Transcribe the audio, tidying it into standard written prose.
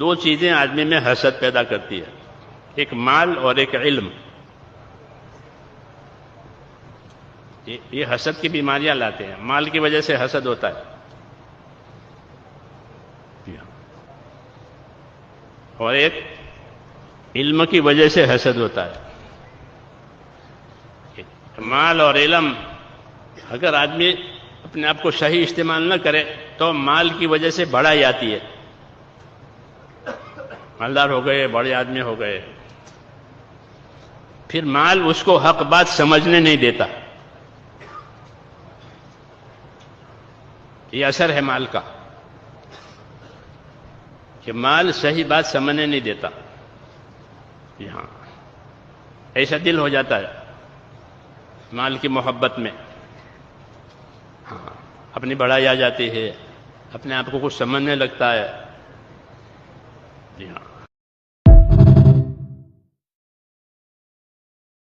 دو چیزیں آدمی میں حسد پیدا کرتی ہے، ایک مال اور ایک علم۔ یہ حسد کی بیماریاں لاتے ہیں، مال کی وجہ سے حسد ہوتا ہے، اور ایک علم کی وجہ سے حسد ہوتا ہے۔ مال اور علم اگر آدمی اپنے آپ کو صحیح استعمال نہ کرے تو مال کی وجہ سے بڑائی آتی ہے، مالدار ہو گئے، بڑے آدمی ہو گئے، پھر مال اس کو حق بات سمجھنے نہیں دیتا۔ یہ اثر ہے مال کا کہ مال صحیح بات سمجھنے نہیں دیتا۔ یہاں ایسا دل ہو جاتا ہے مال کی محبت میں، اپنی بڑائی آ جاتی ہے، اپنے آپ کو کچھ سمجھنے لگتا ہے۔ جی ہاں،